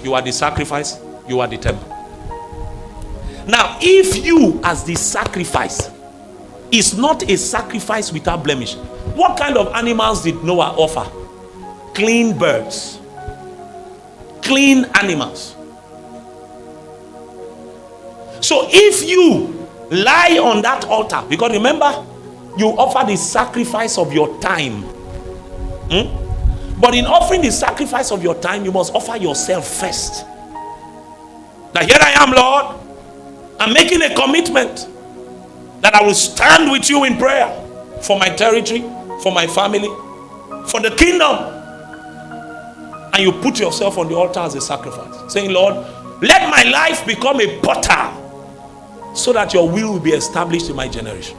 You are the sacrifice, you are the temple. Now, if you as the sacrifice is not a sacrifice without blemish, what kind of animals did Noah offer? Clean birds, clean animals. So if you lie on that altar, because remember, you offer the sacrifice of your time. But in offering the sacrifice of your time, you must offer yourself first. That here I am, Lord. I'm making a commitment that I will stand with you in prayer for my territory, for my family, for the kingdom. And you put yourself on the altar as a sacrifice, saying, Lord, let my life become a portal so that your will be established in my generation.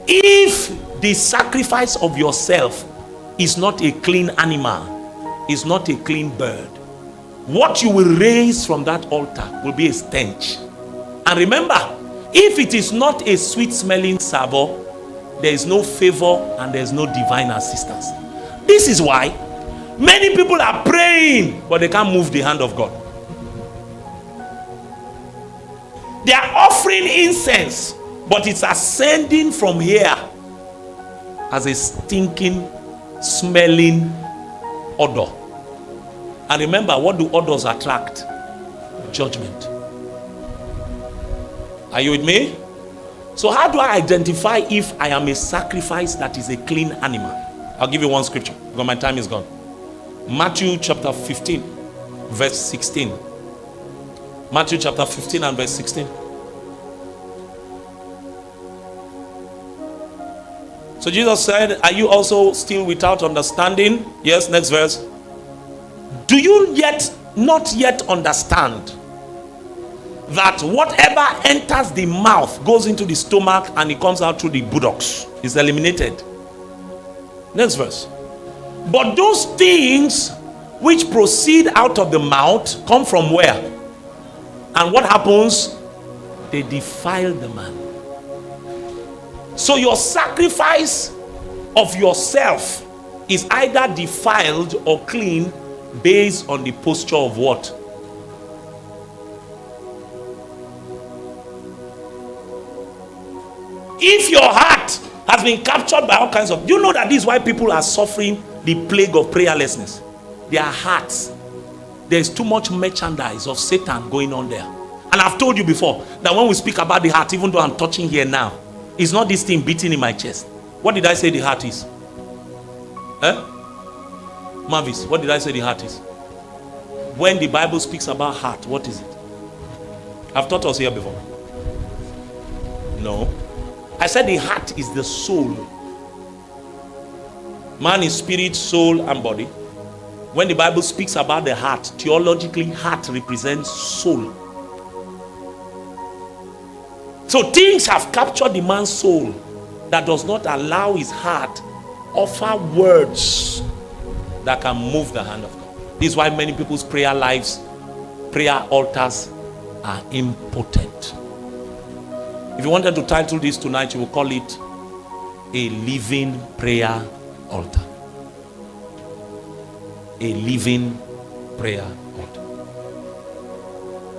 If the sacrifice of yourself is not a clean animal, is not a clean bird, what you will raise from that altar will be a stench. And remember, if it is not a sweet smelling savour, there is no favor and there is no divine assistance. This is why many people are praying, but they can't move the hand of God. They are offering incense, but it's ascending from here as a stinking, smelling odor. And remember, what do odors attract? Judgment. Are you with me? So how do I identify if I am a sacrifice that is a clean animal? I'll give you one scripture because my time is gone. Matthew chapter 15 verse 16. Matthew chapter 15 and verse 16. So Jesus said, are you also still without understanding? Yes, next verse. Do you not yet understand that whatever enters the mouth goes into the stomach and it comes out through the buttocks? It's eliminated. Next verse. But those things which proceed out of the mouth come from where? And what happens? They defile the man. So your sacrifice of yourself is either defiled or clean based on the posture of what? If your heart has been captured by all kinds of... You know that this is why people are suffering the plague of prayerlessness. Their hearts. There's too much merchandise of Satan going on there. And I've told you before that when we speak about the heart, even though I'm touching here now, it's not this thing beating in my chest. What did I say the heart is? Marvis, what did I say the heart is? When the Bible speaks about heart, what is it? I've taught us here before. No. I said the heart is the soul. Man is spirit, soul, and body. When the Bible speaks about the heart, theologically, heart represents soul. So things have captured the man's soul that does not allow his heart offer words that can move the hand of God. This is why many people's prayer lives, prayer altars are impotent. If you wanted to title this tonight, you will call it a living prayer altar. A living prayer altar.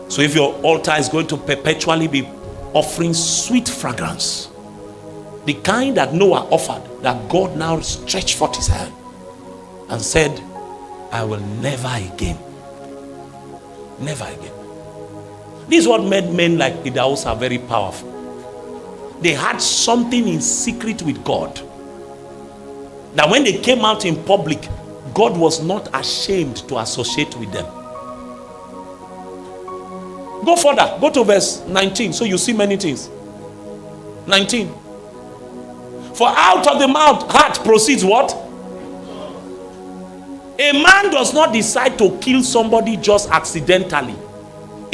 So if your altar is going to perpetually be offering sweet fragrance, the kind that Noah offered, that God now stretched forth his hand and said, I will never again. Never again. This is what made men like Idaosa very powerful. They had something in secret with God, that when they came out in public, God was not ashamed to associate with them. Go further. Go to verse 19. So you see many things. 19. For out of the mouth, heart proceeds what? A man does not decide to kill somebody just accidentally.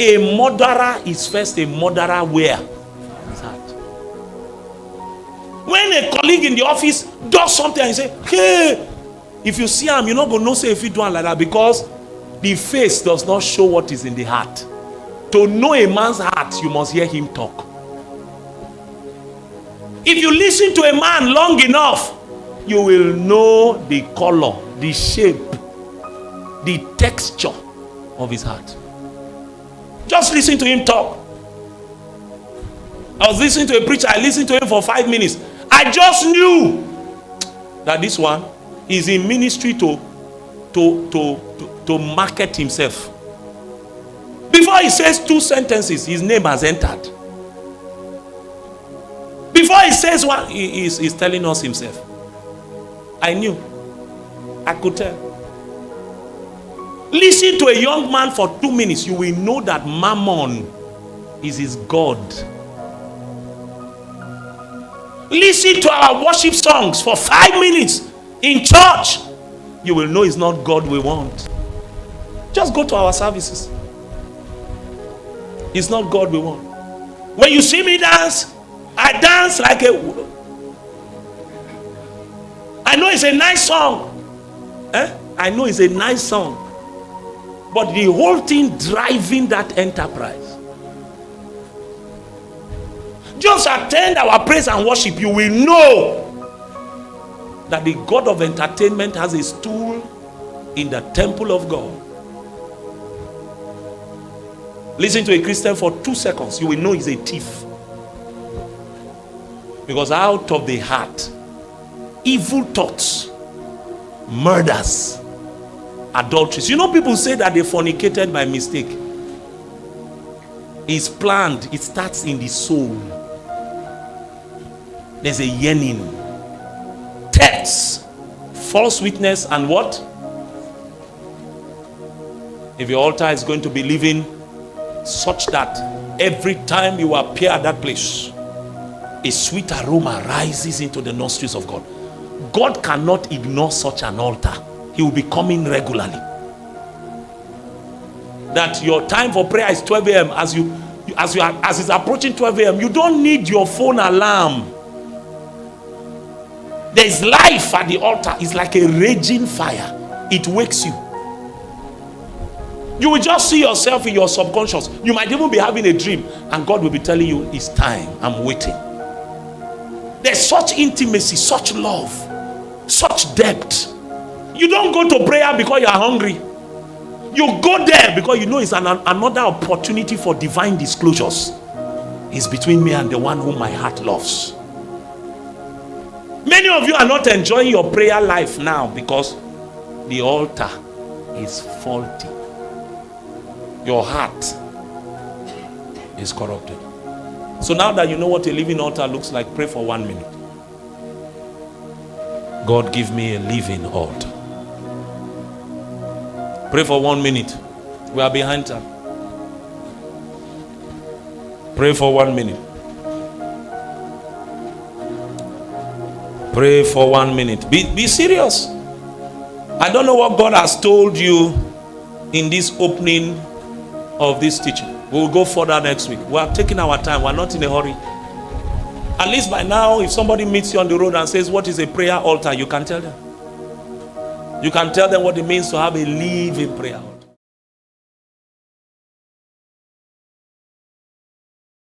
A murderer is first a murderer where? His heart. When a colleague in the office does something and you say, hey, if you see him, you're not going to know say if you do it like that, because the face does not show what is in the heart. To know a man's heart, you must hear him talk. If you listen to a man long enough, you will know the color, the shape, the texture of his heart. Just listen to him talk. I was listening to a preacher. I listened to him for 5 minutes. I just knew that this one is in ministry to market himself. Before he says 2 sentences, his name has entered. Before he says one, he's telling us himself. I knew. I could tell. Listen to a young man for 2 minutes. You will know that Mammon is his God. Listen to our worship songs for 5 minutes in church. You will know it's not God we want. Just go to our services. It's not God we want. When you see me dance, I dance like a... I know it's a nice song. I know it's a nice song. But the whole thing driving that enterprise. Just attend our praise and worship. You will know that the God of entertainment has a stool in the temple of God. Listen to a Christian for 2 seconds. You will know he's a thief. Because out of the heart, evil thoughts, murders, adulteries. You know, people say that they fornicated by mistake. It's planned. It starts in the soul. There's a yearning, thefts, false witness, and what? If your altar is going to be living such that every time you appear at that place, a sweet aroma rises into the nostrils of God. God cannot ignore such an altar. He will be coming regularly. That your time for prayer is 12 a.m. As it's approaching 12 a.m., you don't need your phone alarm. There is life at the altar. It's like a raging fire. It wakes you. You will just see yourself in your subconscious. You might even be having a dream, and God will be telling you, it's time. I'm waiting. There's such intimacy, such love, such depth. You don't go to prayer because you are hungry. You go there because you know it's another opportunity for divine disclosures. It's between me and the one whom my heart loves. Many of you are not enjoying your prayer life now because the altar is faulty. Your heart is corrupted. So now that you know what a living altar looks like, pray for 1 minute. God, give me a living altar. Pray for 1 minute. We are behind time. Pray for 1 minute. Pray for 1 minute. Be serious. I don't know what God has told you in this opening of this teaching. We will go further next week. We are taking our time. We are not in a hurry. At least by now, if somebody meets you on the road and says, what is a prayer altar? You can tell them. You can tell them what it means to have a living prayer altar.